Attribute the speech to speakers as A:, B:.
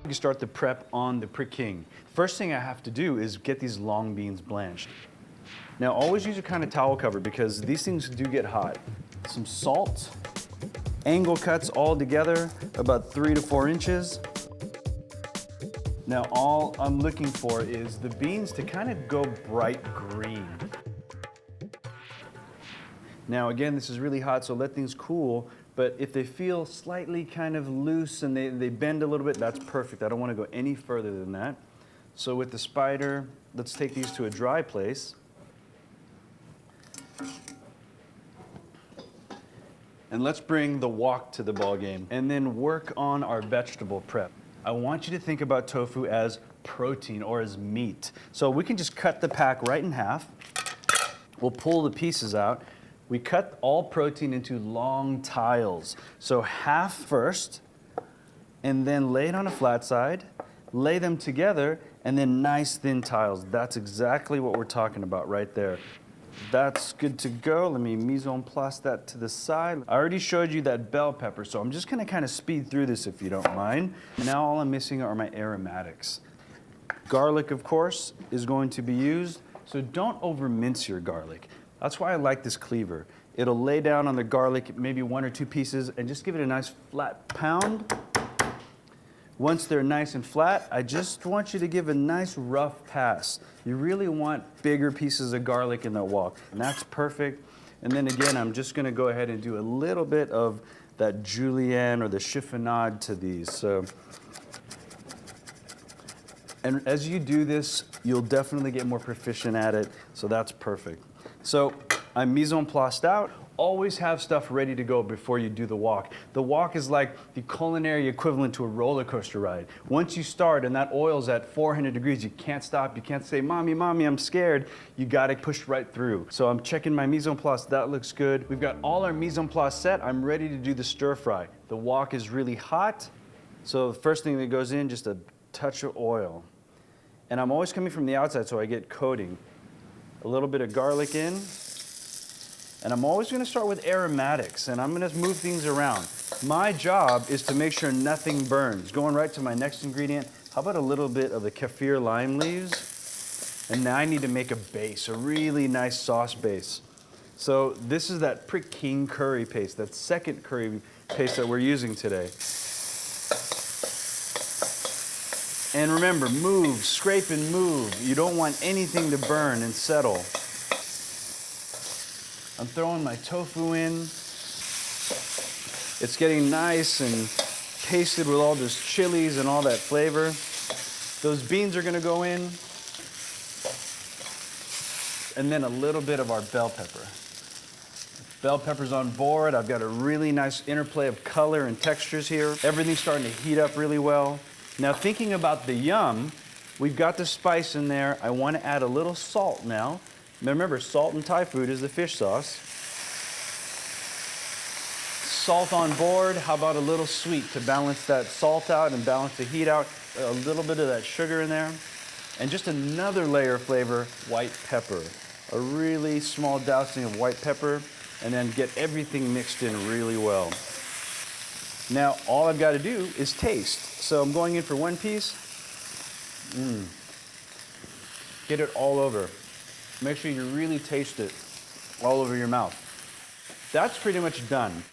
A: You start the prep on the Prik Khing. First thing I have to do is get these long beans blanched. Now always use a kind of towel cover because these things do get hot. Some salt, angle cuts all together, about 3 to 4 inches. Now all I'm looking for is the beans to kind of go bright green. Now again, this is really hot, so let things cool, but if they feel slightly kind of loose and they bend a little bit, that's perfect. I don't want to go any further than that. So with the spider, let's take these to a dry place. And let's bring the wok to the ball game and then work on our vegetable prep. I want you to think about tofu as protein or as meat. So we can just cut the pack right in half. We'll pull the pieces out. We cut all protein into long tiles. So half first, and then lay it on a flat side, lay them together, and then nice thin tiles. That's exactly what we're talking about right there. That's good to go. Let me mise en place that to the side. I already showed you that bell pepper, so I'm just gonna kind of speed through this if you don't mind. Now all I'm missing are my aromatics. Garlic, of course, is going to be used, so don't over mince your garlic. That's why I like this cleaver. It'll lay down on the garlic, maybe 1 or 2 pieces, and just give it a nice flat pound. Once they're nice and flat, I just want you to give a nice rough pass. You really want bigger pieces of garlic in the wok, and that's perfect. And then again, I'm just gonna go ahead and do a little bit of that julienne or the chiffonade to these. And as you do this, you'll definitely get more proficient at it, so that's perfect. So I'm mise en placed out. Always have stuff ready to go before you do the wok. The wok is like the culinary equivalent to a roller coaster ride. Once you start and that oil's at 400 degrees, you can't stop. You can't say, Mommy, Mommy, I'm scared. You gotta push right through. So I'm checking my mise en place. That looks good. We've got all our mise en place set. I'm ready to do the stir fry. The wok is really hot. So the first thing that goes in, just a touch of oil. And I'm always coming from the outside so I get coating. A little bit of garlic in. And I'm always gonna start with aromatics, and I'm gonna move things around. My job is to make sure nothing burns. Going right to my next ingredient, how about a little bit of the Kaffir lime leaves? And now I need to make a base, a really nice sauce base. So this is that Prik Khing curry paste, that second curry paste that we're using today. And remember, move, scrape and move. You don't want anything to burn and settle. I'm throwing my tofu in. It's getting nice and tasted with all those chilies and all that flavor. Those beans are gonna go in. And then a little bit of our bell pepper. Bell pepper's on board. I've got a really nice interplay of color and textures here. Everything's starting to heat up really well. Now thinking about the yum, we've got the spice in there. I wanna add a little salt now. Remember, salt in Thai food is the fish sauce. Salt on board, how about a little sweet to balance that salt out and balance the heat out? A little bit of that sugar in there. And just another layer of flavor, white pepper. A really small dousing of white pepper, and then get everything mixed in really well. Now, all I've got to do is taste. So I'm going in for 1 piece. Get it all over. Make sure you really taste it all over your mouth. That's pretty much done.